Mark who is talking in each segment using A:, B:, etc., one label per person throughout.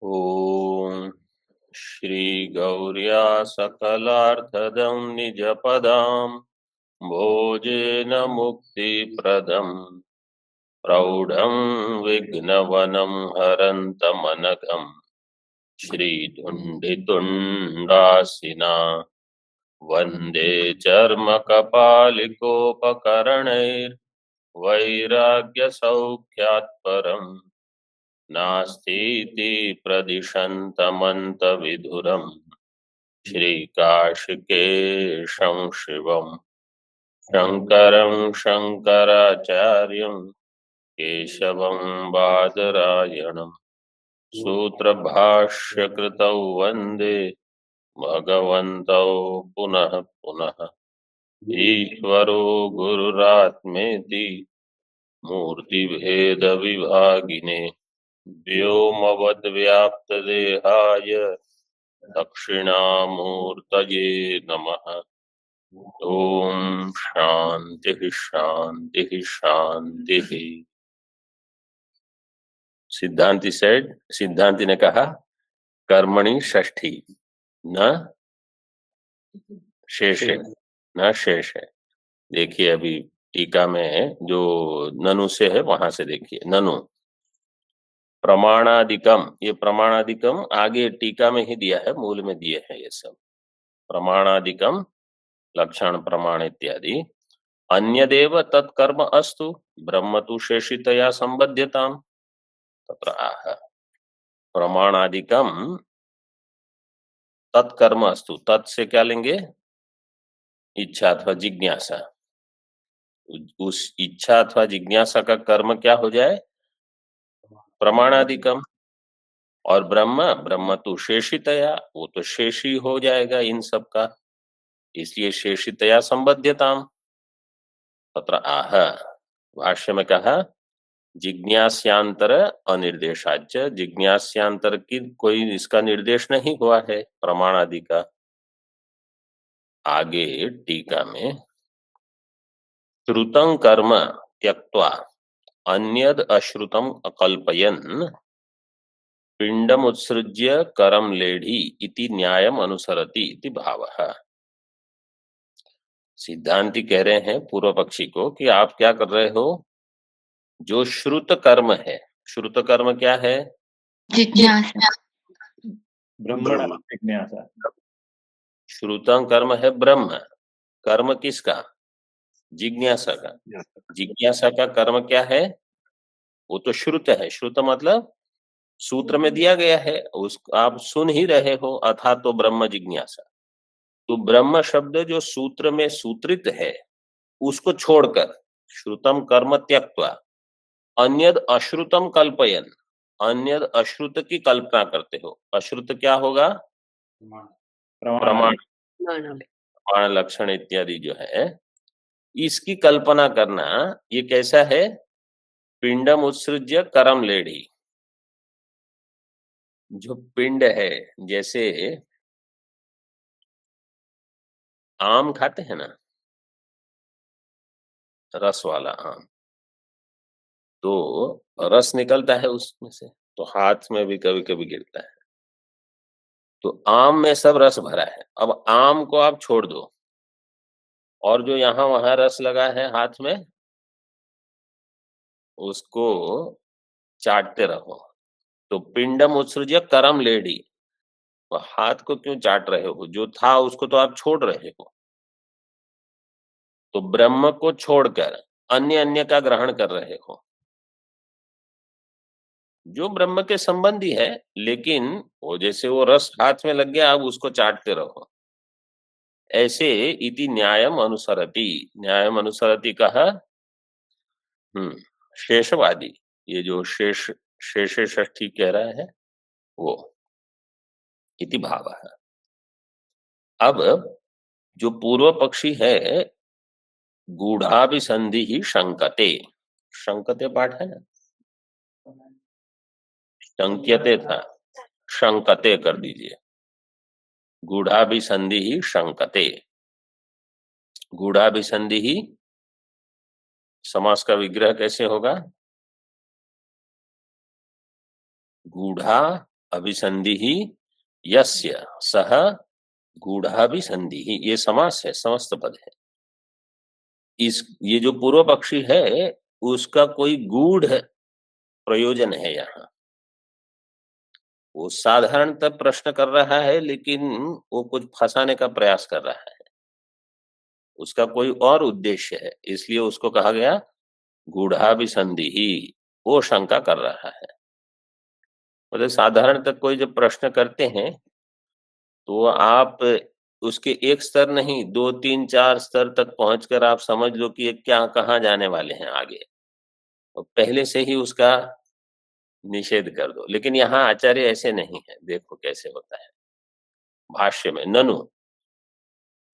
A: ॐ श्रीगौर्या सकलार्थदं निजपदां भोजेन मुक्तिप्रदं प्रौढं विघ्नवनं हरन्तमनघं श्रीधुण्डितुण्डासिना वन्दे चर्मकपालिकोपकरणैर्वैराग्यसौख्यात् परम् नास्तीति प्रदिशन्तमन्तविधुरम् श्रीकाशिकेशं शिवं शङ्करं शङ्कराचार्यं केशवं बादरायणं सूत्रभाष्यकृतौ वन्दे भगवन्तौ पुनः पुनः। ईश्वरो गुरुरात्मेति मूर्तिभेदविभागिने व्योमवद्व्याप्तदेहाय दक्षिणामूर्तये नमः। ओम शांति शांति शांति। सिद्धांति ने कहा कर्मणि षष्ठी न शेष है, न शेष है। देखिए अभी टीका में जो ननु से है वहां से देखिए। ननु प्रमाणादिकम, ये प्रमाणादिकम आगे टीका में ही दिया है, मूल में दिए हैं ये सब। प्रमाणादिकम लक्षण प्रमाण इत्यादि अन्यदेव तत्कर्म अस्तु ब्रह्म तु शेषितया संबध्यताम तत्र आह। प्रमाणादिकम तत्कर्म अस्तु, तत् से क्या लेंगे? इच्छा अथवा जिज्ञासा। उस इच्छा अथवा जिज्ञासा का कर्म क्या हो जाए? प्रमाणादिकम। और ब्रह्म तो शेषितया, वो तो शेषी हो जाएगा इन सब का, इसलिए शेषितया संबध्यताम तत्र आह। भाष्य में कहा जिज्ञास्यांतर अनिर्देशाच, जिज्ञास्यांतर की कोई इसका निर्देश नहीं हुआ है प्रमाण आदि का। आगे टीका में श्रुतं कर्म त्यक्त्वा अन्यद अश्रुतम अकल्पयन् पिंडम उत्सृज्य करम लेढ़ी इति न्यायम अनुसरति इति भावः। सिद्धांति कह रहे हैं पूर्व पक्षी को कि आप क्या कर रहे हो? जो श्रुत कर्म है, श्रुत कर्म क्या है?
B: जिज्ञासा,
C: ब्रह्मण जिज्ञासा।
A: श्रुतं कर्म है ब्रह्म, कर्म किसका? जिज्ञासा का। जिज्ञासा का कर्म क्या है? वो तो श्रुत है। श्रुत मतलब सूत्र में दिया गया है, उस आप सुन ही रहे हो, अथा तो ब्रह्म जिज्ञासा। तो ब्रह्म शब्द जो सूत्र में सूत्रित है उसको छोड़कर श्रुतम कर्म त्यक्त्वा अन्यद अश्रुतम कल्पयन, अन्यद अश्रुत की कल्पना करते हो। अश्रुत क्या होगा? प्रमाण, प्रमाण लक्षण इत्यादि जो है, इसकी कल्पना करना। ये कैसा है? पिंडम उत्सृज्य करम लेढ़ी, जो पिंड है, जैसे आम खाते हैं ना, रस वाला आम, तो रस निकलता है उसमें से, तो हाथ में भी कभी कभी गिरता है। तो आम में सब रस भरा है, अब आम को आप छोड़ दो और जो यहाँ वहां रस लगा है हाथ में, उसको चाटते रहो। तो पिंडम उत्सृज्य करम लेढ़ी, हाथ को क्यों चाट रहे हो? जो था उसको तो आप छोड़ रहे हो। तो ब्रह्म को छोड़कर अन्य अन्य का ग्रहण कर रहे हो, जो ब्रह्म के संबंधी है, लेकिन वो जैसे वो रस हाथ में लग गया, अब उसको चाटते रहो। ऐसे इति न्यायम अनुसरति, न्यायम अनुसरति कहा शेषवादी, ये जो शेषे षष्ठी कह रहा है वो इति भाव है। अब जो पूर्व पक्षी है गूढ़ाभिसंधि ही शंकते, शंकते पाठ है ना, शंक्यते था, शंकते कर दीजिए। गूढ़ाभिसंधि ही शंकते, गूढ़ाभिसंधि ही समास का विग्रह कैसे होगा? गूढ़ा अभिसंधि ही यस्य सह गूढ़ाभिसंधि ही, ये समास है, समस्त पद है। ये जो पूर्व पक्षी है उसका कोई गूढ़ प्रयोजन है यहाँ। वो साधारणतः प्रश्न कर रहा है लेकिन वो कुछ फंसाने का प्रयास कर रहा है, उसका कोई और उद्देश्य है, इसलिए उसको कहा गया गूढ़ाभिसंधि ही, वो शंका कर रहा है। मतलब साधारणतः कोई जब प्रश्न करते हैं तो आप उसके एक स्तर नहीं, 2, 3, 4 स्तर तक पहुंचकर आप समझ लो कि ये क्या कहाँ जाने वाले हैं आगे, और पहले से ही उसका निषेध कर दो। लेकिन यहाँ आचार्य ऐसे नहीं है, देखो कैसे होता है। भाष्य में ननु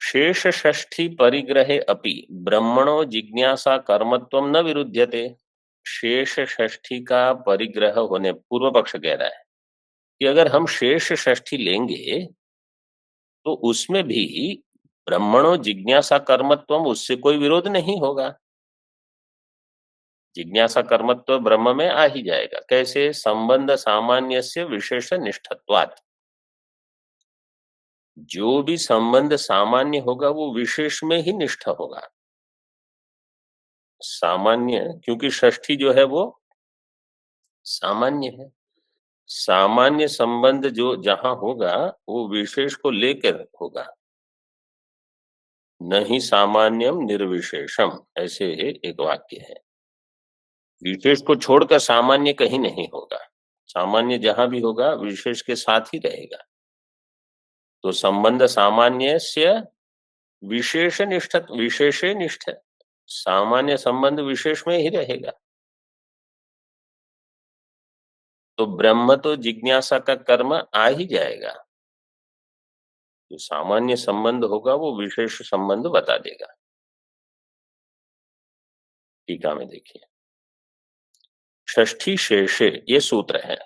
A: शेष षष्ठी परिग्रहे अपि ब्रह्मणो जिज्ञासा कर्मत्वम न विरुध्यते। शेष षष्ठी का परिग्रह होने, पूर्व पक्ष कह रहा है कि अगर हम शेष षष्ठी लेंगे तो उसमें भी ब्रह्मणो जिज्ञासा कर्मत्वम, उससे कोई विरोध नहीं होगा। जिज्ञासा कर्मत्व ब्रह्म में आ ही जाएगा। कैसे? संबंध सामान्य से विशेष निष्ठत्वात्, जो भी संबंध सामान्य होगा वो विशेष में ही निष्ठ होगा। सामान्य, क्योंकि षष्ठी जो है वो सामान्य है। सामान्य संबंध जो जहां होगा वो विशेष को लेकर होगा। नहीं सामान्यम निर्विशेषम, ऐसे एक वाक्य है। विशेष को छोड़कर सामान्य कहीं नहीं होगा। सामान्य जहां भी होगा विशेष के साथ ही रहेगा। तो संबंध सामान्य से विशेष निष्ठ, विशेषे निष्ठ, सामान्य संबंध विशेष में ही रहेगा। तो ब्रह्म तो जिज्ञासा का कर्म आ ही जाएगा। जो सामान्य संबंध होगा वो विशेष संबंध बता देगा। टीका में देखिए, षष्ठी शेषे, ये सूत्र है।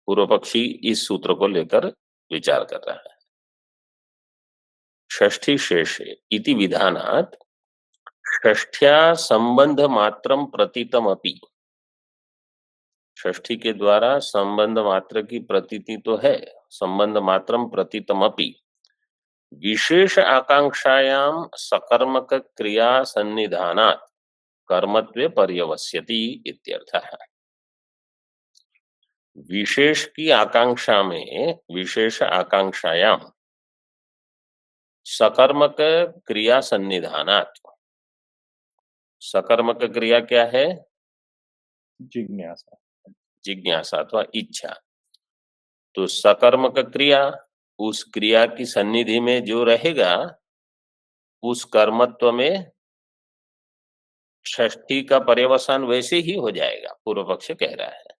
A: पूर्व पक्षी इस सूत्र को लेकर विचार कर रहा है। षष्ठी शेषे इति विधानात् षष्ठ्या संबंध मात्रम प्रतीतम अपि, षष्ठी के द्वारा संबंध मात्र की प्रतीति तो है, संबंध मात्रम प्रतीतम अपि विशेष आकांक्षायाम सकर्मक क्रिया सन्निधानात् कर्मत्वे पर्यवस्यति इत्यर्थः। विशेष की आकांक्षा में, विशेष आकांक्षायाम सकर्मक क्रिया सन्निधानात्, सकर्मक क्रिया क्या है?
C: जिज्ञासा,
A: जिज्ञासा अथवा इच्छा। तो सकर्मक क्रिया, उस क्रिया की सन्निधि में जो रहेगा उस कर्मत्व में षष्ठी का पर्यवसान वैसे ही हो जाएगा, पूर्व पक्ष कह रहा है।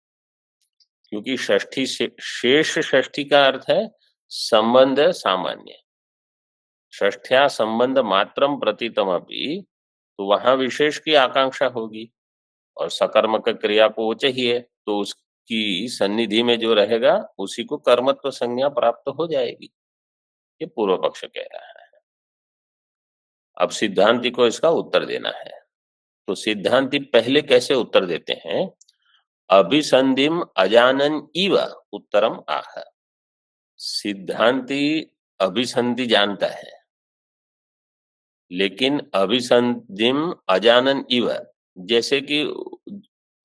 A: क्योंकि षष्ठी से, शेष षष्ठी का अर्थ है संबंध सामान्य। षष्ठ्या संबंध मात्रम प्रतीतम अपि, तो वहां विशेष की आकांक्षा होगी और सकर्मक क्रिया को वो चाहिए, तो उसकी सन्निधि में जो रहेगा उसी को कर्मत्व संज्ञा प्राप्त हो जाएगी। ये पूर्व पक्ष कह रहा है। अब सिद्धांति को इसका उत्तर देना है। तो सिद्धांति पहले कैसे उत्तर देते हैं? अभिसंधिम अजानन इव उत्तरम आह। सिद्धांति अभिसंधि जानता है, लेकिन अभिसंधिम अजानन इव, जैसे कि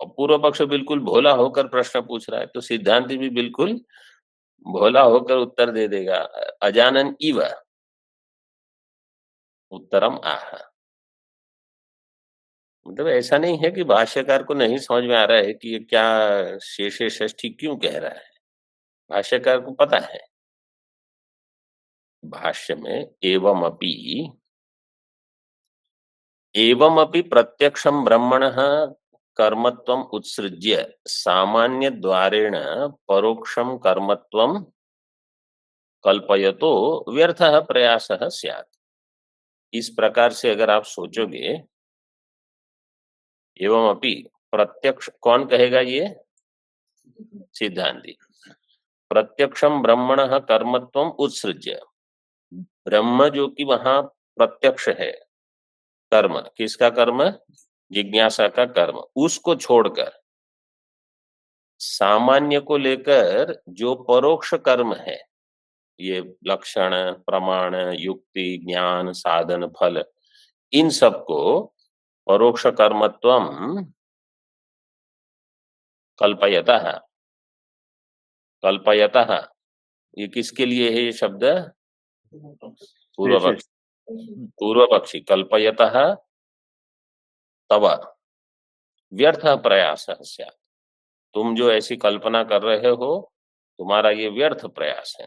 A: पूर्व पक्ष बिल्कुल भोला होकर प्रश्न पूछ रहा है तो सिद्धांति भी बिल्कुल भोला होकर उत्तर दे देगा, अजानन इव उत्तरम आह। मतलब ऐसा नहीं है कि भाष्यकार को नहीं समझ में आ रहा है कि ये क्या शेषे षष्ठी क्यों कह रहा है। भाष्यकार को पता है। भाष्य में एवमपि प्रत्यक्षम ब्रह्मणः कर्मत्वम उत्सृज्य सामान्य द्वारेण परोक्षम कर्मत्वम कल्पयतो व्यर्थः प्रयासः स्यात्। इस प्रकार से अगर आप सोचोगे, एवमपि प्रत्यक्ष, कौन कहेगा ये? सिद्धांति। प्रत्यक्षम ब्रह्मणः कर्मत्वम उत्सृज्य, ब्रह्म जो कि वहां प्रत्यक्ष है, कर्म किसका कर्म? जिज्ञासा का कर्म, उसको छोड़कर सामान्य को लेकर जो परोक्ष कर्म है, ये लक्षण, प्रमाण, युक्ति, ज्ञान, साधन, फल, इन सबको परोक्ष कर्मत्वम कल्पयतः। कल्पयतः, ये किसके लिए है ये शब्द? पूर्व पक्षी। पूर्व पक्षी कल्पयतः तव व्यर्थ प्रयास स्यात्। तुम जो ऐसी कल्पना कर रहे हो, तुम्हारा ये व्यर्थ प्रयास है।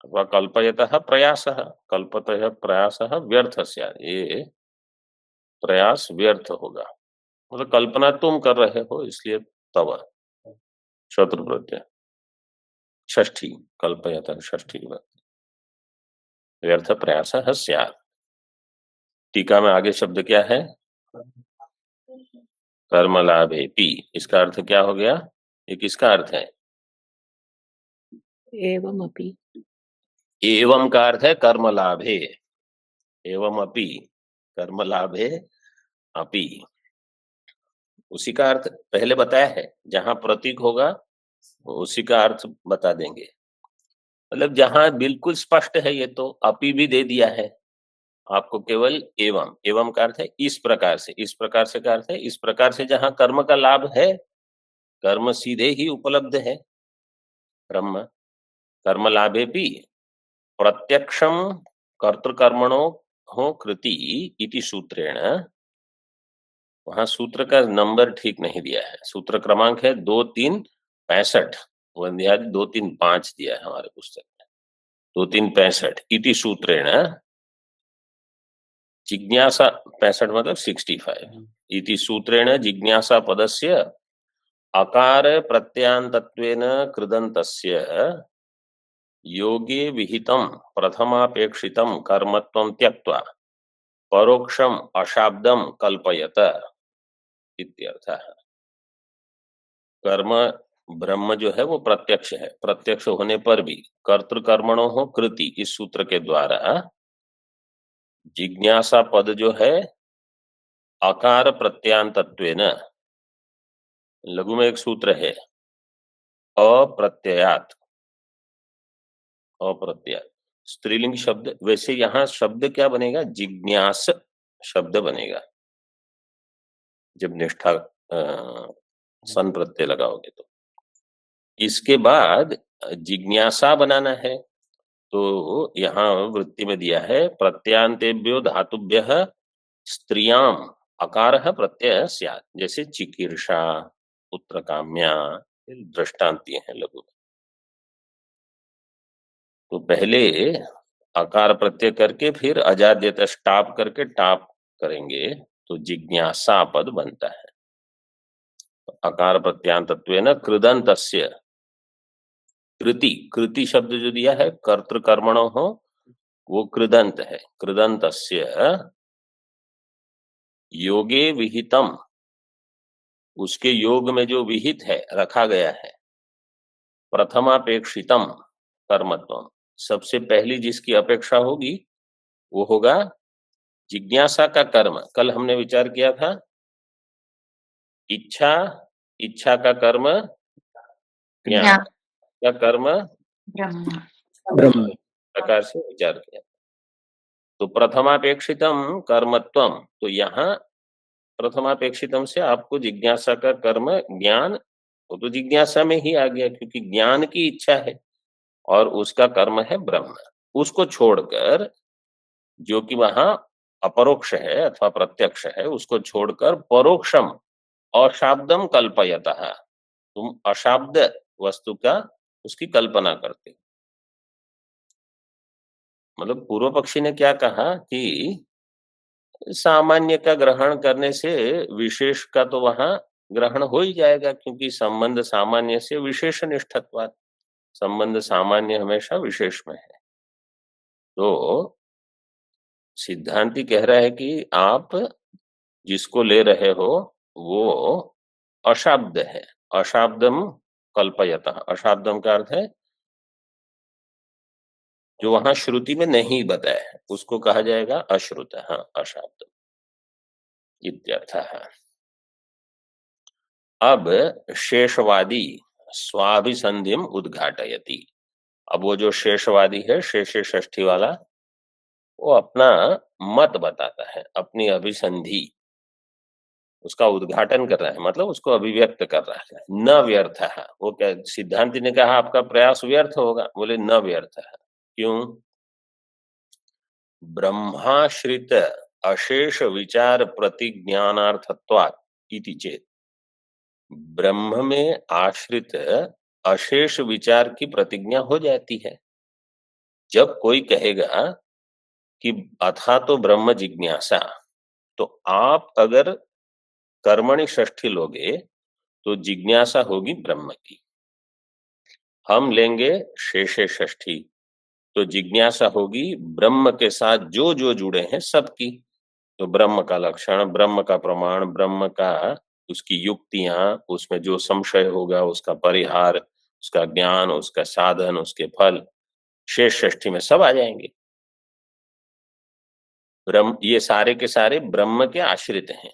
A: अथवा कल्पयतः प्रयासः, कल्पतः प्रयासः व्यर्थ स्यात्, ये प्रयास व्यर्थ होगा। मतलब कल्पना तुम कर रहे हो, इसलिए तव शत्रु प्रत्यय षष्ठी, कल्पयतः षष्ठी विभक्ति, व्यर्थ प्रयासः स्यात्। टीका में आगे शब्द क्या है? कर्म लाभेपि। इसका अर्थ क्या हो गया? ये किसका अर्थ है?
D: एवमपि।
A: एवं का अर्थ है कर्म लाभे, एवं अपि कर्म लाभे अपि, उसी का अर्थ पहले बताया है। जहां प्रतीक होगा उसी का अर्थ बता देंगे। मतलब जहां बिल्कुल स्पष्ट है, ये तो अपि भी दे दिया है आपको, केवल एवं। एवं का अर्थ है इस प्रकार से, इस प्रकार से का अर्थ है इस प्रकार से। जहां कर्म का लाभ है, कर्म सीधे ही उपलब्ध है ब्रह्म, कर्म लाभे भी प्रत्यक्षम कर्तृकर्मणो हो कृति इति सूत्रेण। वहां सूत्र का नंबर ठीक नहीं दिया है, सूत्र क्रमांक है 2365, वंध्यादि 2365 दिया है हमारे पुस्तक में, 2365 इति सूत्रेण जिज्ञासा, 65 मतलब 65, इति सूत्रेण जिज्ञासा पदस्य अकार प्रत्यांतत्वेन कृदन्तस्य योगे विहितं प्रथमापेक्षितं कर्मत्वं त्यक्त्वा परोक्षम अशाब्दम कल्पयत इत्यर्थः। कर्म ब्रह्म जो है वो प्रत्यक्ष है, प्रत्यक्ष होने पर भी कर्तृकर्मणो हो कृति, इस सूत्र के द्वारा जिज्ञासा पद जो है अकार प्रत्यांतत्वेन, लघु में एक सूत्र है अप्रत्ययात, अप्रत्ययात स्त्रीलिंग शब्द। वैसे यहां शब्द क्या बनेगा? जिज्ञास शब्द बनेगा जब निष्ठा सन प्रत्यय लगाओगे तो। इसके बाद जिज्ञासा बनाना है, तो यहाँ वृत्ति में दिया है प्रत्यांतेभ्यो धातुभ्यः स्त्रियाम अकारः प्रत्यय स्यात्। जैसे चिकीर्षा, पुत्र काम्या, दृष्टांति हैं लघु में। तो पहले अकार प्रत्यय करके फिर अजाद्यत टाप करके टाप करेंगे तो जिज्ञासा पद बनता है। अकार प्रत्यांतत्वेन कृदन्तस्य, कृति, कृति शब्द जो दिया है कर्तृकर्मणो हो, वो कृदंत है। कृदन्तस्य योगे विहितम, उसके योग में जो विहित है, रखा गया है, प्रथमापेक्षितम कर्मत्वम, सबसे पहली जिसकी अपेक्षा होगी वो होगा जिज्ञासा का कर्म। कल हमने विचार किया था इच्छा, इच्छा का कर्म ज्ञान, का कर्म
B: ब्रह्म।
A: ब्रह्म, प्रकार से विचार किया। तो प्रथमापेक्षितम कर्मत्वम, तो यहाँ प्रथमापेक्षितम से आपको जिज्ञासा का कर्म ज्ञान, वो तो जिज्ञासा में ही आ गया क्योंकि ज्ञान की इच्छा है और उसका कर्म है ब्रह्म। उसको छोड़कर जो कि वहां अपरोक्ष है अथवा प्रत्यक्ष है, उसको छोड़कर परोक्षम अशाब्दम कल्पयतः, तुम अशाब्द वस्तु का उसकी कल्पना करते हो। मतलब पूर्व पक्षी ने क्या कहा कि सामान्य का ग्रहण करने से विशेष का तो वहां ग्रहण हो ही जाएगा, क्योंकि संबंध सामान्य से विशेष निष्ठत्वात्, संबंध सामान्य हमेशा विशेष में है। तो सिद्धांती कह रहा है कि आप जिसको ले रहे हो वो अशाब्द है। अशाब्दम कल्पयतः, अशाब्दम का अर्थ है जो वहां श्रुति में नहीं बताया है उसको कहा जाएगा अश्रुत, हाँ अशाब्द इत्यर्थ है। अब शेषवादी स्वाभिसंधिम उद्घाटयति। अब वो जो शेषवादी है, शेषे षष्ठी वाला, वो अपना मत बताता है, अपनी अभिसंधि, उसका उद्घाटन कर रहा है, मतलब उसको अभिव्यक्त कर रहा है। न व्यर्थ है, वो क्या सिद्धांति ने कहा आपका प्रयास व्यर्थ होगा, बोले न व्यर्थ है। क्यों? ब्रह्माश्रित अशेष विचार प्रतिज्ञानार्थत्वात् इति चेत। ब्रह्म में आश्रित अशेष विचार की प्रतिज्ञा हो जाती है। जब कोई कहेगा कि अथा तो ब्रह्म जिज्ञासा, तो आप अगर कर्मणि षष्ठी लोगे तो जिज्ञासा होगी ब्रह्म की। हम लेंगे शेषे षष्ठी, तो जिज्ञासा होगी ब्रह्म के साथ जो जो जुड़े हैं सबकी। तो ब्रह्म का लक्षण, ब्रह्म का प्रमाण, ब्रह्म का उसकी युक्तियां, उसमें जो संशय होगा उसका परिहार, उसका ज्ञान, उसका साधन, उसके फल, शेष षष्ठी में सब आ जाएंगे। ब्रह्म, ये सारे के सारे ब्रह्म के आश्रित हैं,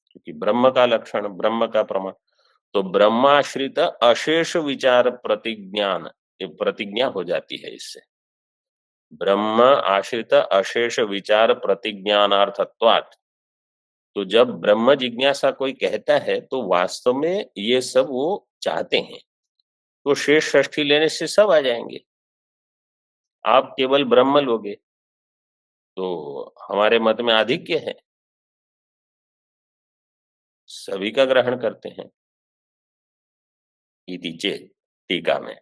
A: क्योंकि ब्रह्म का लक्षण, ब्रह्म का प्रमाण। तो ब्रह्माश्रित अशेष विचार प्रतिज्ञान, ये प्रतिज्ञा हो जाती है इससे। ब्रह्म आश्रित अशेष विचार प्रतिज्ञानार्थत्वात्। तो जब ब्रह्म जिज्ञासा कोई कहता है तो वास्तव में ये सब वो चाहते हैं, तो शेष षष्ठी लेने से सब आ जाएंगे। आप केवल ब्रह्म लोगे तो हमारे मत में आधिक्य है, सभी का ग्रहण करते हैं। इति चेत्, टीका में,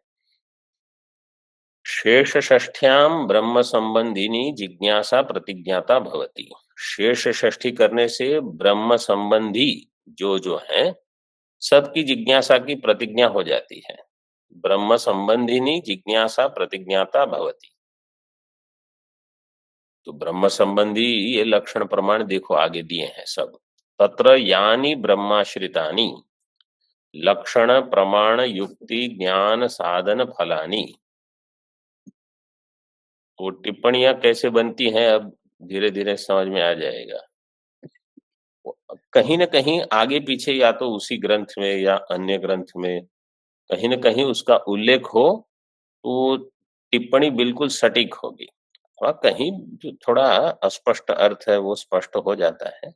A: शेष षष्ठ्याम ब्रह्म संबंधिनी जिज्ञासा प्रतिज्ञाता भवति। शेष षष्ठी करने से ब्रह्म संबंधी जो जो है सबकी जिज्ञासा की प्रतिज्ञा हो जाती है। ब्रह्म संबंधिनी जिज्ञासा प्रतिज्ञाता भवति। तो ब्रह्म संबंधी ये लक्षण प्रमाण देखो आगे दिए हैं सब। तत्र यानी ब्रह्माश्रितानि लक्षण प्रमाण युक्ति ज्ञान साधन फलानि। वो टिप्पणियां कैसे बनती हैं अब धीरे धीरे समझ में आ जाएगा। कहीं न कहीं आगे पीछे या तो उसी ग्रंथ में या अन्य ग्रंथ में कहीं न कहीं उसका उल्लेख हो तो टिप्पणी बिल्कुल सटीक होगी। हाँ, कहीं जो थोड़ा अस्पष्ट अर्थ है वो स्पष्ट हो जाता है।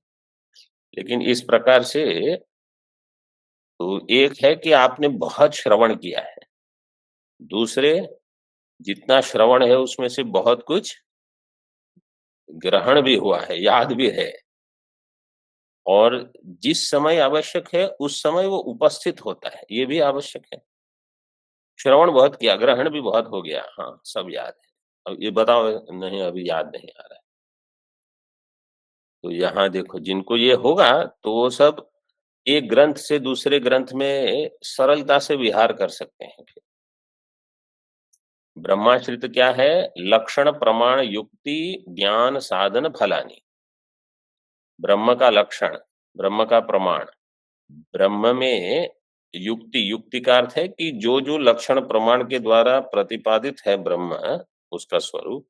A: लेकिन इस प्रकार से तो एक है कि आपने बहुत श्रवण किया है, दूसरे जितना श्रवण है उसमें से बहुत कुछ ग्रहण भी हुआ है, याद भी है, और जिस समय आवश्यक है उस समय वो उपस्थित होता है, ये भी आवश्यक है। श्रवण बहुत किया, ग्रहण भी बहुत हो गया, हाँ, सब याद है। अब ये बताओ, नहीं अभी याद नहीं आ रहा है। तो यहाँ देखो जिनको ये होगा तो वो सब एक ग्रंथ से दूसरे ग्रंथ में सरलता से विहार कर सकते हैं। फिर ब्रह्माश्रित क्या है? लक्षण प्रमाण युक्ति ज्ञान साधन फलानी। ब्रह्म का लक्षण, ब्रह्म का प्रमाण, ब्रह्म में युक्ति, युक्ति का अर्थ है कि जो जो लक्षण प्रमाण के द्वारा प्रतिपादित है ब्रह्म उसका स्वरूप,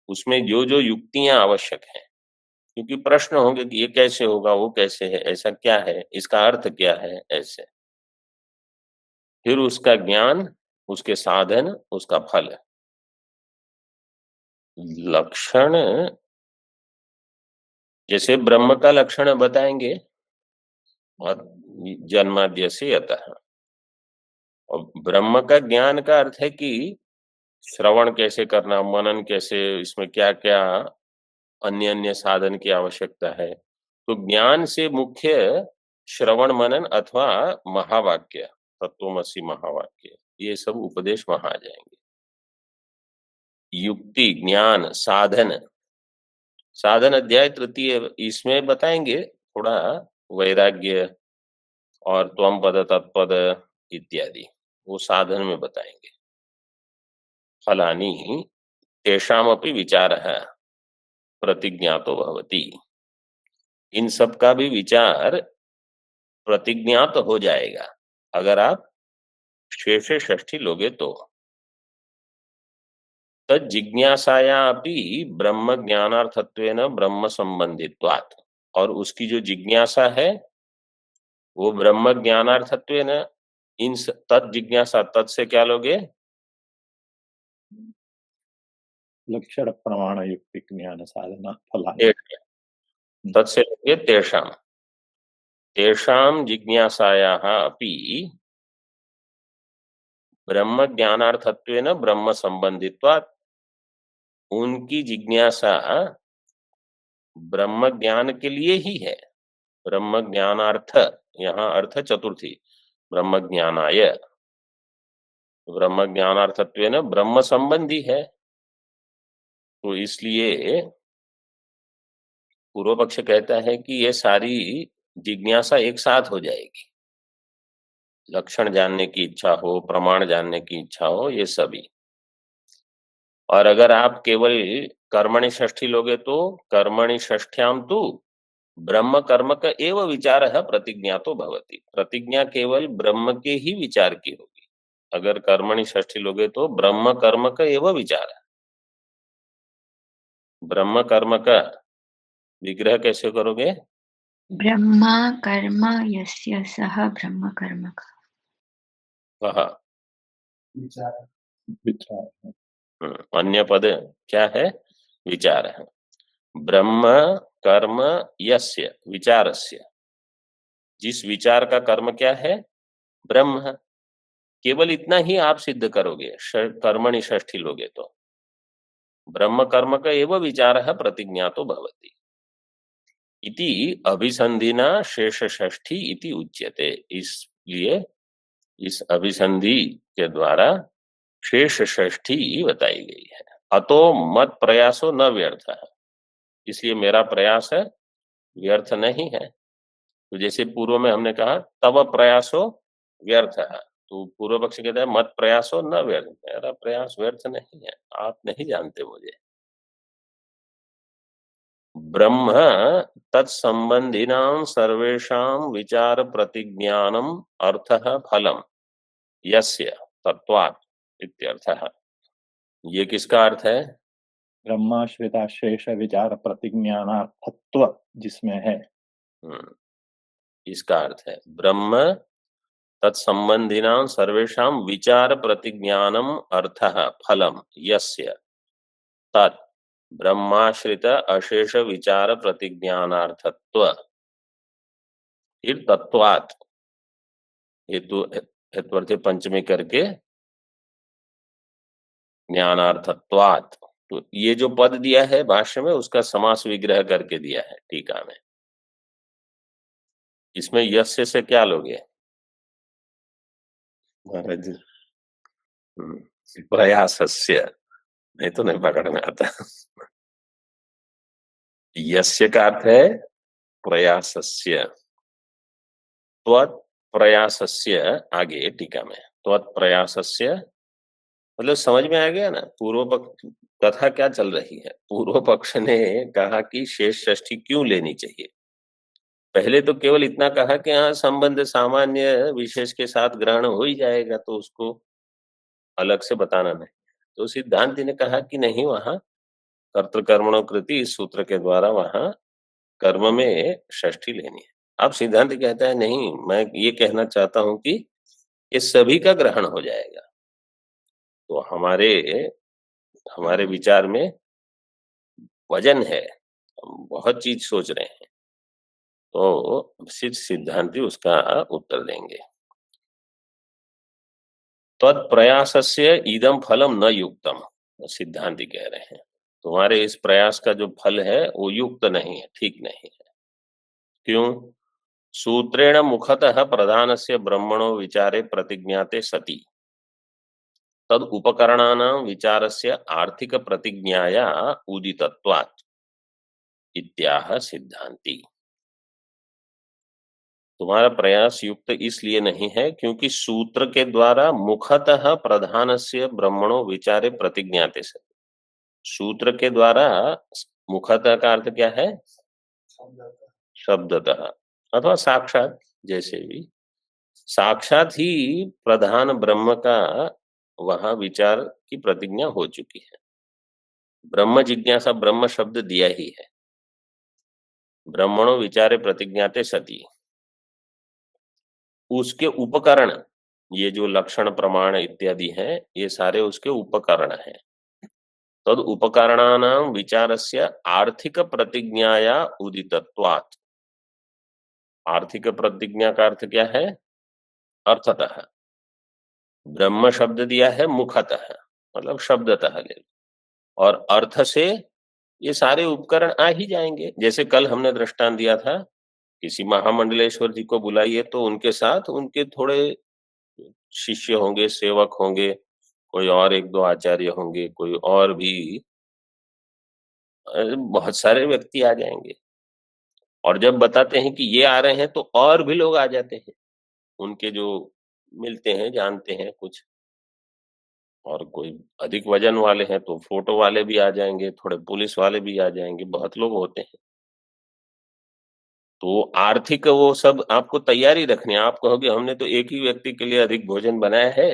A: उसमें जो जो युक्तियां आवश्यक हैं, क्योंकि प्रश्न होंगे कि ये कैसे होगा, वो कैसे है, ऐसा क्या है, इसका अर्थ क्या है, ऐसे। फिर उसका ज्ञान, उसके साधन, उसका फल। लक्षण, जैसे ब्रह्म का लक्षण बताएंगे और जन्माद्य से अतः, और ब्रह्म का ज्ञान का अर्थ है कि श्रवण कैसे करना, मनन कैसे, इसमें क्या क्या अन्य अन्य साधन की आवश्यकता है। तो ज्ञान से मुख्य श्रवण मनन अथवा महावाक्य, तत्वमसि महावाक्य, ये सब उपदेश वहां आ जाएंगे। युक्ति ज्ञान साधन, साधन अध्याय तृतीय इसमें बताएंगे थोड़ा वैराग्य और त्वम पद तत्पद इत्यादि, वो साधन में बताएंगे। फलानी तेषामपि विचारः प्रतिज्ञातो भवति। इन सब का भी विचार प्रतिज्ञात हो जाएगा अगर आप शेषे षष्ठी लोगे तो। तद जिज्ञासाया अपि ब्रह्म ज्ञानार्थत्वेन ब्रह्म संबंधित्वात्। और उसकी जो जिज्ञासा है वो ब्रह्म ज्ञानार्थत्व न इन तत् जिज्ञासा, तत् से क्या लोगे?
C: लक्षण प्रमाण युक्ति ज्ञान साधना फलाय।
A: तेषां। तत् से लोगे तेषां। तेषां जिज्ञासायाः अपि ब्रह्म ज्ञानार्थत्वेन ब्रह्म संबंधित्वात्, उनकी जिज्ञासा ब्रह्म ज्ञान के लिए ही है। ब्रह्म ज्ञानार्थ, यहाँ अर्थ चतुर्थी, ब्रह्म ज्ञानाय, ब्रह्म ज्ञानार्थत्वेन ब्रह्म संबंधी है। तो इसलिए पूर्व पक्ष कहता है कि ये सारी जिज्ञासा एक साथ हो जाएगी। लक्षण जानने की इच्छा हो, प्रमाण जानने की इच्छा हो, ये सभी। और अगर आप केवल कर्मणि षष्ठी लोगे तो कर्मणि षष्ठ्याम तु ब्रह्म कर्म का एव विचार है प्रतिज्ञा तो भवती। प्रतिज्ञा केवल ब्रह्म के ही विचार की होगी। अगर कर्मणि षष्ठी लोगे तो ब्रह्म कर्म का एव विचार है। ब्रह्म कर्म का विग्रह कैसे करोगे?
B: ब्रह्मा कर्म यस्य सह ब्रह्म कर्म का।
A: कहा
C: विचार।
A: अन्य पद क्या है? विचार है। ब्रह्म कर्म यस्य, विचारस्य। जिस विचार का कर्म क्या है? ब्रह्म। केवल इतना ही आप सिद्ध करोगे कर्मणि षष्ठी लोगे तो। ब्रह्म कर्म का एव विचार है प्रतिज्ञा तो भवती इति अभिसंधिना शेष षष्ठी इति उच्यते। इसलिए इस अभिसंधि के द्वारा शेष षष्ठी बताई गई है। अतो मत प्रयासो न व्यर्थ है, इसलिए मेरा प्रयास है व्यर्थ नहीं है। तो जैसे पूर्व में हमने कहा तब प्रयासो व्यर्थ है, तो पूर्व पक्ष कहता है मत प्रयासो न व्यर्थ, मेरा प्रयास व्यर्थ नहीं है, आप नहीं जानते मुझे। ब्रह्म तत्संबंधिनां सर्वेषां विचार प्रतिज्ञानम अर्थः फलम यस्य तत्वात् इत्यर्थः। ये किसका अर्थ है?
C: ब्रह्माश्रिता शेष विचार प्रतिज्ञानार्थत्व जिसमें है।
A: इसका अर्थ है ब्रह्म तत्संबंधिनां सर्वेषां विचार प्रतिज्ञानम अर्थः फलम यस्य तत् ब्रह्माश्रित अशेष विचार प्रतिज्ञानार्थत्व। फिर तत्वात् हेतु हेत्वर्थे पंचमी करके ज्ञानार्थत्वात्। तो ये जो पद दिया है भाष्य में, उसका समास विग्रह करके दिया है टीका में। इसमें यस्य से क्या लोगे महाराज? प्रयासस्य, नहीं तो नहीं पकड़ में आता। यस्य का अर्थ है प्रयासस्य। त्वत् प्रयासस्य आगे टीका में त्वत् प्रयासस्य मतलब समझ में आ गया ना पूर्व पक्ष कथा क्या चल रही है। पूर्व पक्ष ने कहा कि शेष षष्ठी क्यों लेनी चाहिए। पहले तो केवल इतना कहा कि हाँ संबंध सामान्य विशेष के साथ ग्रहण हो ही जाएगा, तो उसको अलग से बताना नहीं। तो सिद्धांति ने कहा कि नहीं, वहां कर्तृकर्मणो कृति इस सूत्र के द्वारा वहां कर्म में षष्ठी लेनी है। अब सिद्धांत कहता है नहीं, मैं ये कहना चाहता हूं कि ये सभी का ग्रहण हो जाएगा। तो हमारे विचार में वजन है, हम बहुत चीज सोच रहे हैं, तो सिद्धांति उसका उत्तर देंगे। तत्प्रयासस्य इदम फलम न युक्तम, सिद्धांति कह रहे हैं तुम्हारे इस प्रयास का जो फल है वो युक्त नहीं है, ठीक नहीं है। क्यों? सूत्रेण मुखतः प्रधानस्य ब्रह्मणो विचारे प्रतिज्ञाते सति तद उपकरणानां विचारस्य आर्थिक प्रतिज्ञाया उदितत्वात् इत्याह सिद्धांति। तुम्हारा प्रयास युक्त इसलिए नहीं है क्योंकि सूत्र के द्वारा मुखतः प्रधानस्य ब्रह्मणो विचारे प्रतिज्ञाते सति, सूत्र के द्वारा मुखतः का अर्थ क्या है? शब्दतः अथवा साक्षात, जैसे भी साक्षात ही प्रधान ब्रह्म का वहां विचार की प्रतिज्ञा हो चुकी है। ब्रह्म जिज्ञासा ब्रह्म शब्द दिया ही है। ब्रह्मणो विचारे प्रतिज्ञाते सति, उसके उपकरण, ये जो लक्षण प्रमाण इत्यादि हैं, ये सारे उसके उपकरण हैं। तद उपकरणानां विचारस्य आर्थिक प्रतिज्ञाया उदितत्वात्। आर्थिक प्रतिज्ञा का अर्थ क्या है? अर्थतः। ब्रह्म शब्द दिया है मुखतः, मतलब शब्दतः ले लो, और अर्थ से ये सारे उपकरण आ ही जाएंगे। जैसे कल हमने दृष्टांत दिया था, किसी महामंडलेश्वर जी को बुलाइए तो उनके साथ उनके थोड़े शिष्य होंगे, सेवक होंगे, कोई और 1-2 आचार्य होंगे, कोई और भी बहुत सारे व्यक्ति आ जाएंगे। और जब बताते हैं कि ये आ रहे हैं तो और भी लोग आ जाते हैं, उनके जो मिलते हैं, जानते हैं कुछ। और कोई अधिक वजन वाले हैं तो फोटो वाले भी आ जाएंगे, थोड़े पुलिस वाले भी आ जाएंगे, बहुत लोग होते हैं। तो आर्थिक वो सब आपको तैयारी रखनी है। आप कहोगे हमने तो एक ही व्यक्ति के लिए अधिक भोजन बनाया है,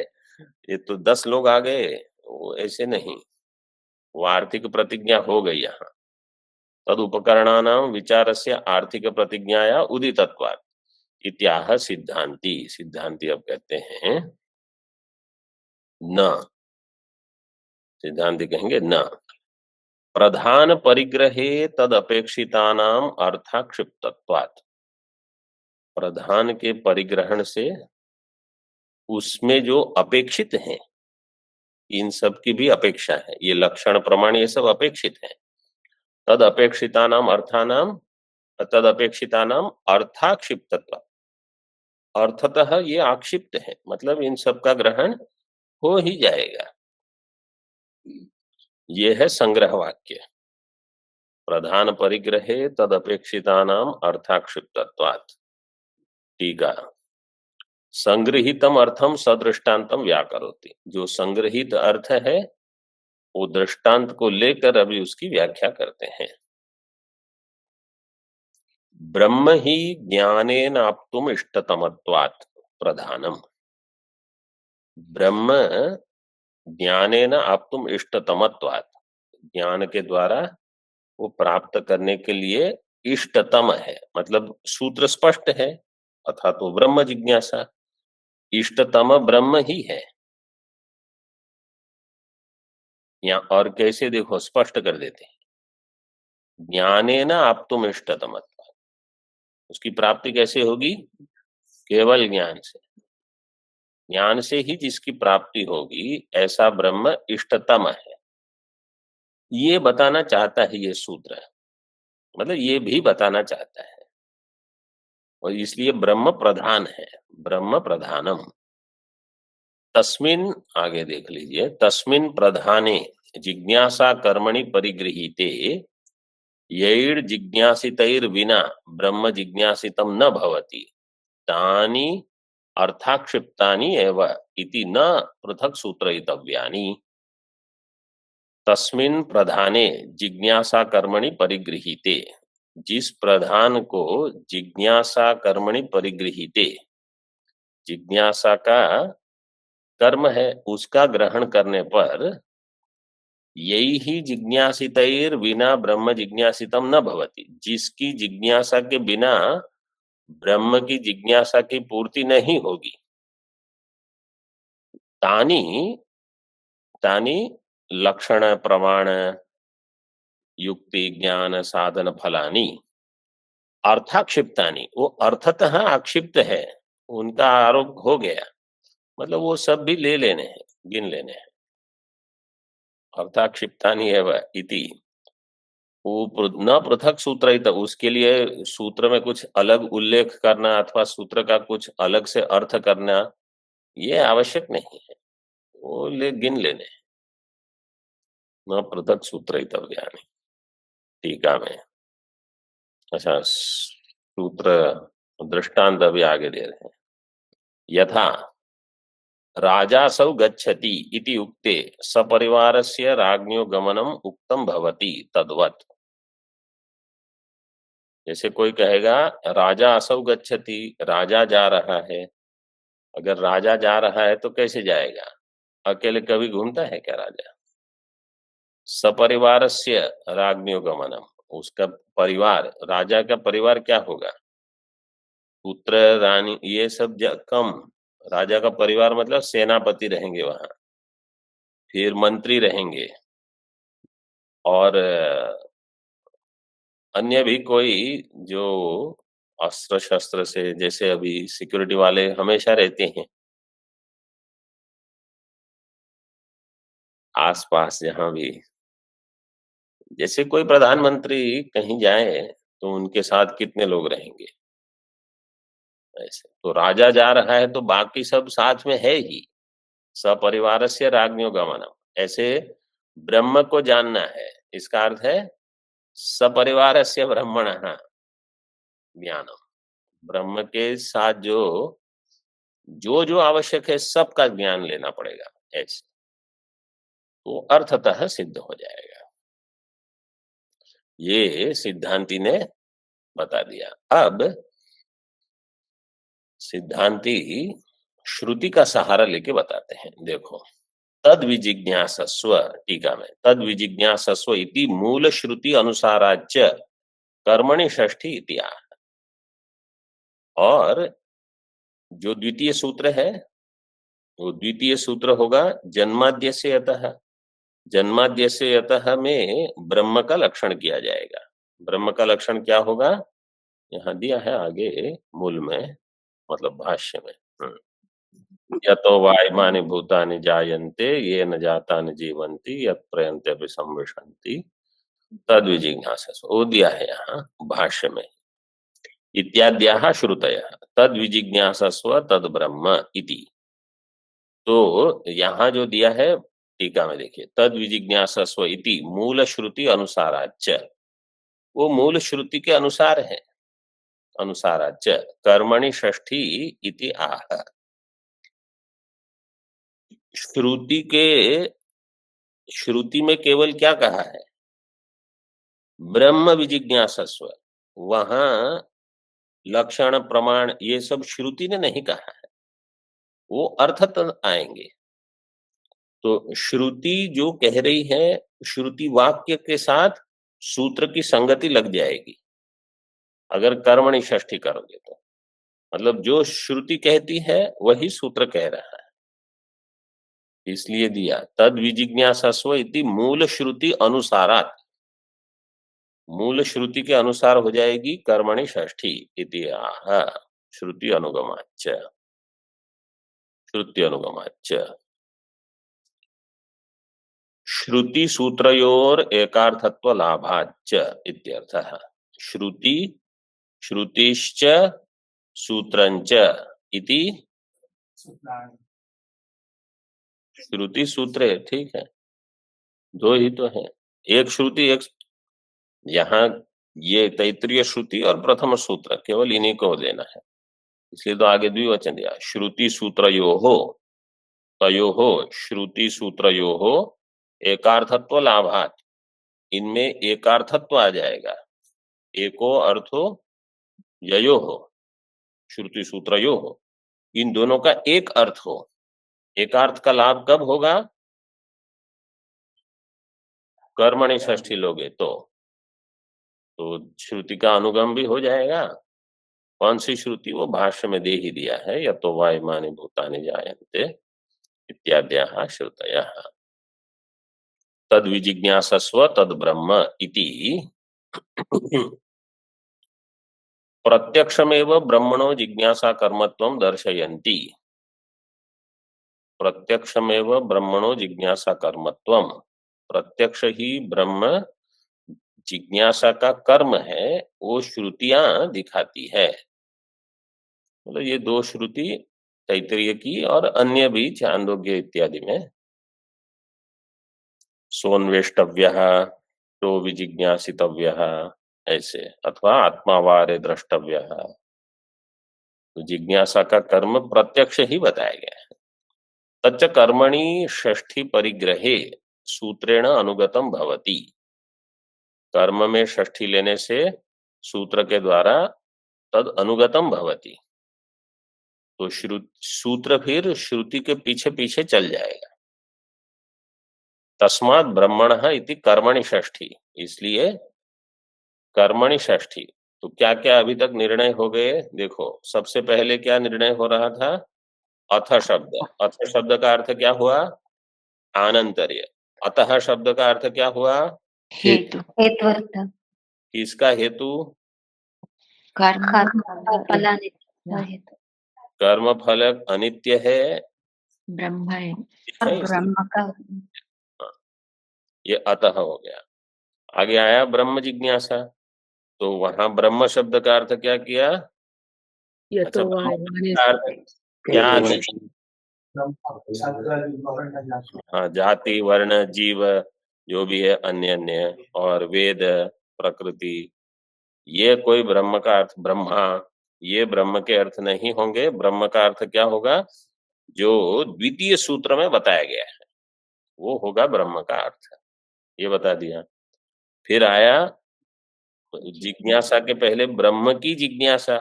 A: ये तो 10 लोग आ गए, वो ऐसे नहीं। वो आर्थिक प्रतिज्ञा हो गई यहाँ। तदुपकरणानां विचारस्य आर्थिक प्रतिज्ञाया उदितत्वात् इत्याह सिद्धांती। सिद्धांती अब कहते हैं न, सिद्धांति कहेंगे न प्रधान परिग्रहे तदपेक्षितानाम अर्थाक्षिप्तत्वात्। प्रधान के परिग्रहण से उसमें जो अपेक्षित हैं, इन सब की भी अपेक्षा है। ये लक्षण प्रमाण ये सब अपेक्षित है। तद अपेक्षितानाम अर्थानाम, तद अपेक्षितानाम अर्थाक्षिप्तत्व, अर्थतः ये आक्षिप्त है, मतलब इन सब का ग्रहण हो ही जाएगा। ये है संग्रह वाक्य। प्रधान परिग्रहे तद अपेक्षितानाम अर्थाक्षिप्तत्वात्। टीका संग्रहितम अर्थम सदृष्टान्तम व्याकरोति। जो संग्रहित अर्थ है वो दृष्टांत को लेकर अभी उसकी व्याख्या करते हैं। ब्रह्म ही ज्ञानेन आप्तुम इष्टतमत्वात् प्रधानम। ब्रह्म ज्ञानेन आप्तुम इष्टतमत्वात्, ज्ञान के द्वारा वो प्राप्त करने के लिए इष्टतम है, मतलब सूत्र स्पष्ट है, अथा तो ब्रह्म जिज्ञासा। इष्टतम ब्रह्म ही है। यहाँ और कैसे देखो स्पष्ट कर देते हैं, ज्ञानेन आप्तुम इष्टतमत्वात्। उसकी प्राप्ति कैसे होगी? केवल ज्ञान से। ज्ञान से ही जिसकी प्राप्ति होगी ऐसा ब्रह्म इष्टतम है। ये बताना चाहता है ये सूत्र, मतलब ये भी बताना चाहता है, और इसलिए ब्रह्म प्रधान है। ब्रह्म प्रधानम तस्मिन, आगे देख लीजिए, तस्मिन प्रधाने जिज्ञासा कर्मणि परिगृहीते यैर् जिज्ञासितैर्विना ब्रह्म जिज्ञासितम न भवति तानि अर्थाक्षिप्तानि एव इति न पृथक सूत्रयितव्यानि। तस्मिन प्रधाने जिज्ञासा कर्मणि परिगृहीते, जिस प्रधान को जिज्ञासा कर्मणि परिगृहीते, जिज्ञासा का कर्म है उसका ग्रहण करने पर, यही ही जिज्ञासितैर बिना ब्रह्म जिज्ञासितम न भवति, जिसकी जिज्ञासा के बिना ब्रह्म की जिज्ञासा की पूर्ति नहीं होगी। तानी तानी लक्षण प्रमाण युक्ति ज्ञान साधन फलानी अर्थाक्षिप्तानी, वो अर्थतः आक्षिप्त है, उनका आरोप हो गया, मतलब वो सब भी ले लेने हैं, गिन लेने हैं। अर्थाक्षिप्तानी एव इति, वो न पृथक सूत्र, उसके लिए सूत्र में कुछ अलग उल्लेख करना अथवा सूत्र का कुछ अलग से अर्थ करना ये आवश्यक नहीं है, वो गिन लेने हैं। न पृथक सूत्रयितव्यानि। टीका में अच्छा सूत्र दृष्टांत अभी आगे दे रहे हैं। यथा राजासौ गच्छति इति उक्ते सपरिवारस्य राज्ञो गमनम उक्तम भवति तद्वत्। जैसे कोई कहेगा राजा असौ गच्छति, राजा जा रहा है। अगर राजा जा रहा है तो कैसे जाएगा? अकेले कभी घूमता है क्या राजा? सपरिवारस्य राज्ञो गमनम, उसका परिवार, राजा का परिवार क्या होगा? पुत्र रानी ये सब कम। राजा का परिवार मतलब सेनापति रहेंगे वहां, फिर मंत्री रहेंगे, और अन्य भी कोई जो अस्त्र शस्त्र से, जैसे अभी सिक्योरिटी वाले हमेशा रहते हैं आसपास जहां भी। जैसे कोई प्रधानमंत्री कहीं जाए तो उनके साथ कितने लोग रहेंगे, ऐसे। तो राजा जा रहा है तो बाकी सब साथ में है ही। सपरिवारस्य राज्ञो गमनम, ऐसे ब्रह्म को जानना है, इसका अर्थ है सपरिवारस्य ब्रह्मणः ज्ञानम। ब्रह्म के साथ जो जो जो आवश्यक है सबका ज्ञान लेना पड़ेगा, ऐसे तो अर्थतः सिद्ध हो जाएगा। ये सिद्धांति ने बता दिया। अब सिद्धांति श्रुति का सहारा लेके बताते हैं। देखो, तद विजिज्ञासस्व, टीका में, तद विजिज्ञासस्व इति मूल श्रुति अनुसाराच कर्मणि षष्ठी इतिहास। और जो द्वितीय सूत्र है वो द्वितीय सूत्र होगा जन्माद्य से यतः। जन्माद्य से यतः में ब्रह्म का लक्षण किया जाएगा। ब्रह्म का लक्षण क्या होगा, यहाँ दिया है आगे मूल में, मतलब भाष्य में। यतो वायुमानि भूतानि जायन्ते येन जातानि जीवन्ति यत् प्रयन्ते अपि संविशन्ति तद विजिज्ञासस्व, वो दिया है यहाँ भाष्य में। इत्याद्याः श्रुतयः तद विजिज्ञासस्व तद ब्रह्म इति। तो यहाँ जो दिया है टीका में देखिए, तद विजिज्ञासस्व इति मूल श्रुति अनुसाराच, वो मूल श्रुति के अनुसार है। अनुसाराच कर्मणि षष्ठी इति आह। श्रुति में केवल क्या कहा है, ब्रह्म विजिज्ञासस्व। वहां लक्षण प्रमाण ये सब श्रुति ने नहीं कहा है, वो अर्थ आएंगे। तो श्रुति जो कह रही है, श्रुति वाक्य के साथ सूत्र की संगति लग जाएगी अगर कर्मणि षष्ठी करोगे तो। मतलब जो श्रुति कहती है वही सूत्र कह रहा है, इसलिए दिया तद विजिज्ञासस्व इति मूल श्रुति अनुसारात। मूल श्रुति के अनुसार हो जाएगी कर्मणि षष्ठी इति आह। श्रुति अनुगमाच्च, श्रुति अनुगमाच्च। श्रुति सूत्रयोर एकार्थत्व लाभाच्च इत्यर्थः। श्रुति श्रुतिश्च सूत्रंच इति। श्रुति सूत्र है, ठीक है, दो ही तो है, एक श्रुति एक। यहाँ ये तैत्रीय श्रुति और प्रथम सूत्र, केवल इन्हीं को लेना है, इसलिए तो आगे द्विवचन दिया। श्रुति सूत्रयोः तयोः श्रुति सूत्रयोः एकार्थत्व लाभात। इनमें एकार्थत्व आ जाएगा। एको अर्थो ययोः श्रुति सूत्रयोः, इन दोनों का एक अर्थ हो। एकार्थ का लाभ कब होगा, कर्मणि षष्ठी लोगे तो श्रुति का अनुगम भी हो जाएगा। कौन सी श्रुति, वो भाष्य में दे ही दिया है, यतो वायुमानि भूतानि जायन्ते इत्याद्याः श्रुतयः तद विजिज्ञासस्व तद ब्रह्म इति। प्रत्यक्षमेव ब्रह्मणो जिज्ञासा कर्मत्वं दर्शयन्ति। प्रत्यक्षमेव ब्रह्मणो जिज्ञासा कर्मत्वम, प्रत्यक्ष ही ब्रह्म जिज्ञासा का कर्म है, वो श्रुतियां दिखाती है। मतलब ये दो श्रुति तैत्रीय की और अन्य भी छांदोग्य इत्यादि में, सोन्वेष्टव्यः तो विजिज्ञासितव्यः ऐसे, अथवा आत्मावारे द्रष्टव्यः। तो जिज्ञासा का कर्म प्रत्यक्ष ही बताया गया है। तच्च कर्मणि षष्ठी परिग्रहे सूत्रेण अनुगतम भवति। कर्म में षष्ठी लेने से सूत्र के द्वारा तद अनुगतम भवति, तो सूत्र फिर श्रुति के पीछे पीछे चल जाएगा। तस्मात् ब्रह्मणः इति कर्मणि षष्ठी, इसलिए कर्मणि षष्ठी, तो क्या-क्या अभी तक निर्णय हो गए? देखो, सबसे पहले क्या निर्णय हो रहा था? अथ शब्द। अथ शब्द का अर्थ क्या हुआ? आनंतर्य। अतः शब्द का अर्थ क्या हुआ?
B: हेतु
D: हेत्वर्थ
A: किसका हेतु?
B: कर्म
D: फलानित्य
B: हेतु
A: कर्म फल अनित्य है,
B: ब्रह्म है
A: है इसलिए।
D: ब्रह्म का
A: हाँ, ये अतः हो गया। आगे आया ब्रह्म जिज्ञासा। तो वहां ब्रह्म शब्द का अर्थ क्या किया? अच्छा, ब्रह्म शब्द का अर्थ क्या नहीं? हाँ, जाति वर्ण जीव जो भी है अन्य अन्य और वेद प्रकृति, ये कोई ब्रह्म का अर्थ ब्रह्मा, ये ब्रह्म के अर्थ नहीं होंगे। ब्रह्म का अर्थ क्या होगा? जो द्वितीय सूत्र में बताया गया है वो होगा ब्रह्म का अर्थ। ये बता दिया। फिर आया जिज्ञासा के पहले ब्रह्म की जिज्ञासा।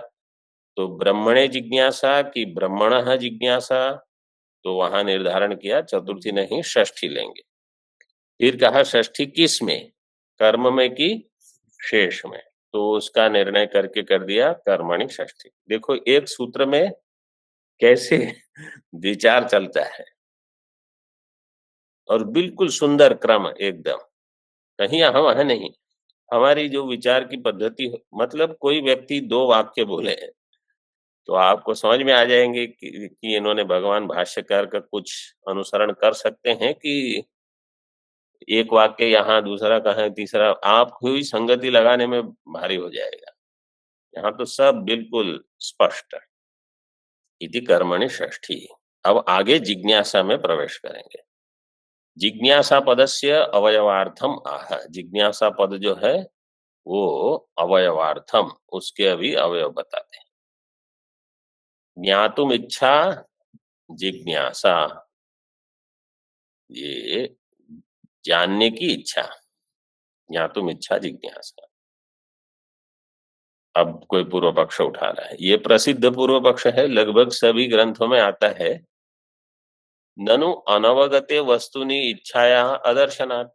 A: तो ब्रह्मणे जिज्ञासा कि ब्रह्मणः जिज्ञासा, तो वहां निर्धारण किया चतुर्थी नहीं षष्ठी लेंगे। फिर कहा षष्ठी किस में? कर्म में कि शेष में? तो उसका निर्णय करके कर दिया कर्मणि षष्ठी। देखो एक सूत्र में कैसे विचार चलता है और बिल्कुल सुंदर क्रम एकदम, कहीं यहाँ वहां नहीं। हमारी जो विचार की पद्धति, मतलब कोई व्यक्ति दो वाक्य बोले तो आपको समझ में आ जाएंगे कि इन्होंने भगवान भाष्यकार का कुछ अनुसरण कर सकते हैं कि एक वाक्य यहाँ दूसरा कहाँ तीसरा, आपको ही संगति लगाने में भारी हो जाएगा। यहाँ तो सब बिल्कुल स्पष्ट है। इति कर्मणि षष्ठी। अब आगे जिज्ञासा में प्रवेश करेंगे। जिज्ञासा पदस्य अवयवार्थम आह। जिज्ञासा पद जो है वो अवयवार्थम, उसके अभी अवयव बताते हैं। ज्ञातुम इच्छा जिज्ञासा, ये जानने की इच्छा, ज्ञातुम इच्छा जिज्ञासा। अब कोई पूर्व पक्ष उठा रहा है, ये प्रसिद्ध पूर्व पक्ष है, लगभग सभी ग्रंथों में आता है। ननु अनवगते वस्तुनि इच्छाया अदर्शनात्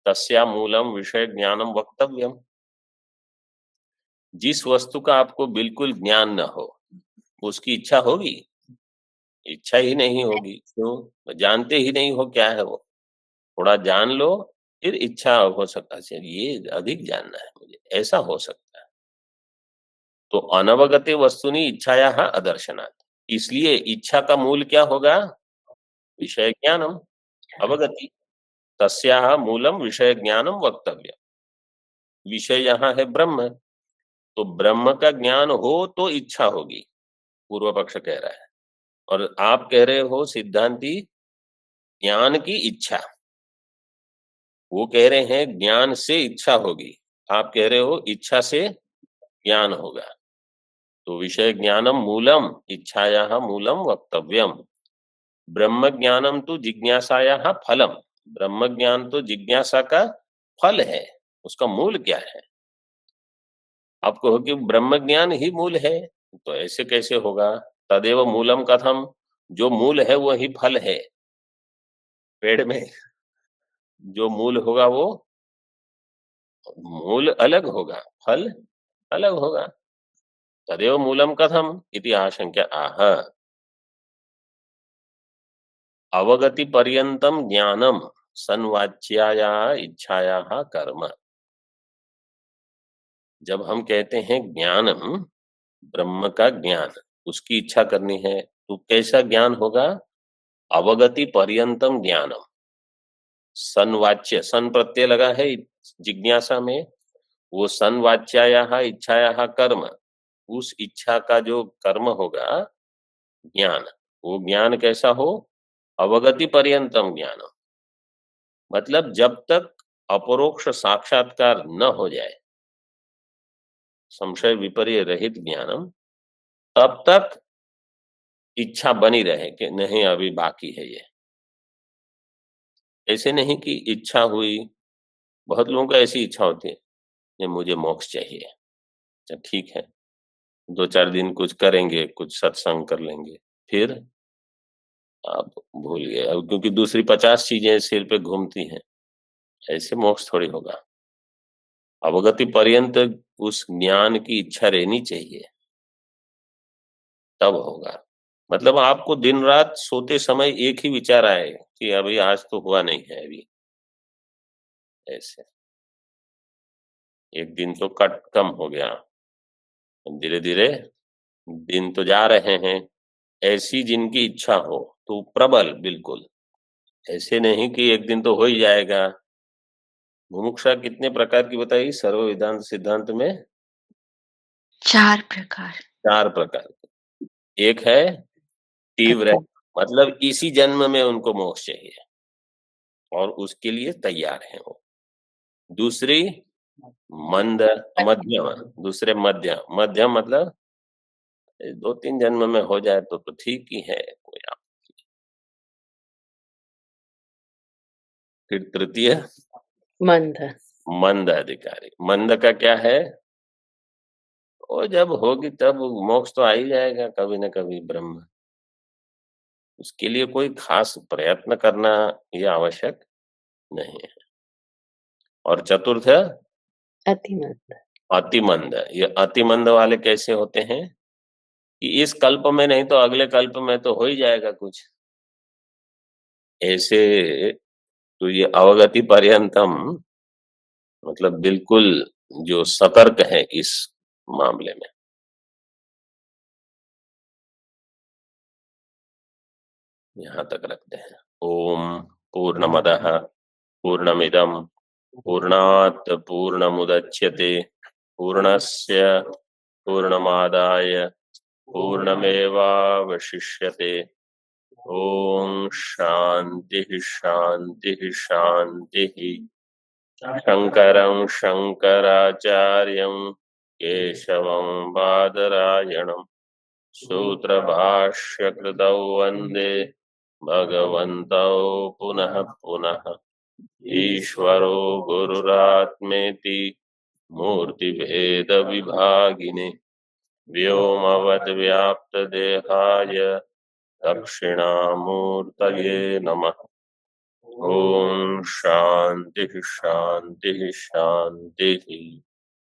A: तस्या मूलम विषय ज्ञानम वक्तव्यम। जिस वस्तु का आपको बिल्कुल ज्ञान न हो उसकी इच्छा होगी? इच्छा ही नहीं होगी। क्यों? जानते ही नहीं हो क्या है वो। थोड़ा जान लो फिर इच्छा हो सकता है, ये अधिक जानना है मुझे, ऐसा हो सकता है। तो अनवगते वस्तुनि इच्छाया अदर्शनात्, इसलिए इच्छा का मूल क्या होगा? विषय ज्ञानम। अवगति तस्याः मूलम विषय ज्ञानम वक्तव्य। विषय यहाँ है ब्रह्म, तो ब्रह्म का ज्ञान हो तो इच्छा होगी, पूर्व पक्ष कह रहा है। और आप कह रहे हो सिद्धांती ज्ञान की इच्छा, वो कह रहे हैं ज्ञान से इच्छा होगी, आप कह रहे हो इच्छा से ज्ञान होगा। तो विषय ज्ञानम मूलम इच्छाया मूलम वक्तव्यम। ब्रह्म ज्ञानम तो जिज्ञासाया फलम। ब्रह्म ज्ञान तो जिज्ञासा का फल है, उसका मूल क्या है? आप कहो कि ब्रह्म ज्ञान ही मूल है, तो ऐसे कैसे होगा? तदेव मूलम कथम, जो मूल है वही फल है। पेड़ में जो मूल होगा वो मूल अलग होगा, फल अलग होगा। तदेव मूलम कथम इति आशंक्य आह। अवगति पर्यंतम ज्ञानम सन्वाच्याया इच्छाया कर्म। जब हम कहते हैं ज्ञानम, ब्रह्म का ज्ञान, उसकी इच्छा करनी है, तो कैसा ज्ञान होगा? अवगति पर्यंतम ज्ञानम। सन्वाच्य, सन प्रत्यय लगा है जिज्ञासा में, वो सन्वाच्याया इच्छाया कर्म, उस इच्छा का जो कर्म होगा ज्ञान, वो ज्ञान कैसा हो? अवगति पर्यंतम ज्ञान, मतलब जब तक अपरोक्ष साक्षात्कार न हो जाए, संशय विपर्य रहित ज्ञानम, तब तक इच्छा बनी रहे कि नहीं अभी बाकी है ये। ऐसे नहीं कि इच्छा हुई, बहुत लोगों को ऐसी इच्छा होती है कि मुझे मोक्ष चाहिए। अच्छा ठीक है, 2-4 दिन कुछ करेंगे, कुछ सत्संग कर लेंगे, फिर आप भूल गए। अब क्योंकि दूसरी 50 चीजें सिर पे घूमती हैं, ऐसे मोक्ष थोड़ी होगा। अवगति पर्यंत उस ज्ञान की इच्छा रहनी चाहिए, तब होगा। मतलब आपको दिन रात सोते समय एक ही विचार आए कि अभी आज तो हुआ नहीं है अभी, ऐसे। एक दिन तो कम हो गया, धीरे धीरे दिन तो जा रहे हैं। ऐसी जिनकी इच्छा हो तो प्रबल बिल्कुल, ऐसे नहीं कि एक दिन तो हो ही जाएगा। मुमुक्षा कितने प्रकार की बताई सर्व वेदांत सिद्धांत में?
B: 4 प्रकार।
A: 4 प्रकार की। एक है तीव्र, मतलब इसी जन्म में उनको मोक्ष चाहिए और उसके लिए तैयार हैं वो। दूसरी मंद, मध्यम, दूसरे मध्यम मतलब 2-3 जन्म में हो जाए तो ठीक ही है कोई आप। फिर तृतीय
E: मंद
A: मंद अधिकारी। मंद का क्या है? वो जब होगी तब मोक्ष तो आ ही जाएगा कभी न कभी ब्रह्म। उसके लिए कोई खास प्रयत्न करना ये आवश्यक नहीं है। और चतुर्थ
E: अतिमंद
A: अतिमंद। ये अतिमंद वाले कैसे होते हैं कि इस कल्प में नहीं तो अगले कल्प में तो हो ही जाएगा कुछ। ऐसे तो ये अवगति पर्यंतम, मतलब बिल्कुल जो सतर्क है इस मामले में। यहाँ तक रखते हैं। ओम पूर्णमदः पूर्णमिदं पूर्णात् पूर्णमुदच्यते पूर्णस्य पूर्णमादाय पूर्णमेवावशिष्यते। ओम शांतिः शांतिः शांतिः। शंकरं शंकराचार्यं केशवं बादरायणं सूत्रभाष्यकृतौ वन्दे भगवन्तौ पुनः पुनः। ईश्वरो गुरुरात्मेति मूर्तिभेदविभागिने व्योमवद्व्याप्तदेहाय दक्षिणामूर्तये नमः। ओम शांतिः शांतिः शांतिः।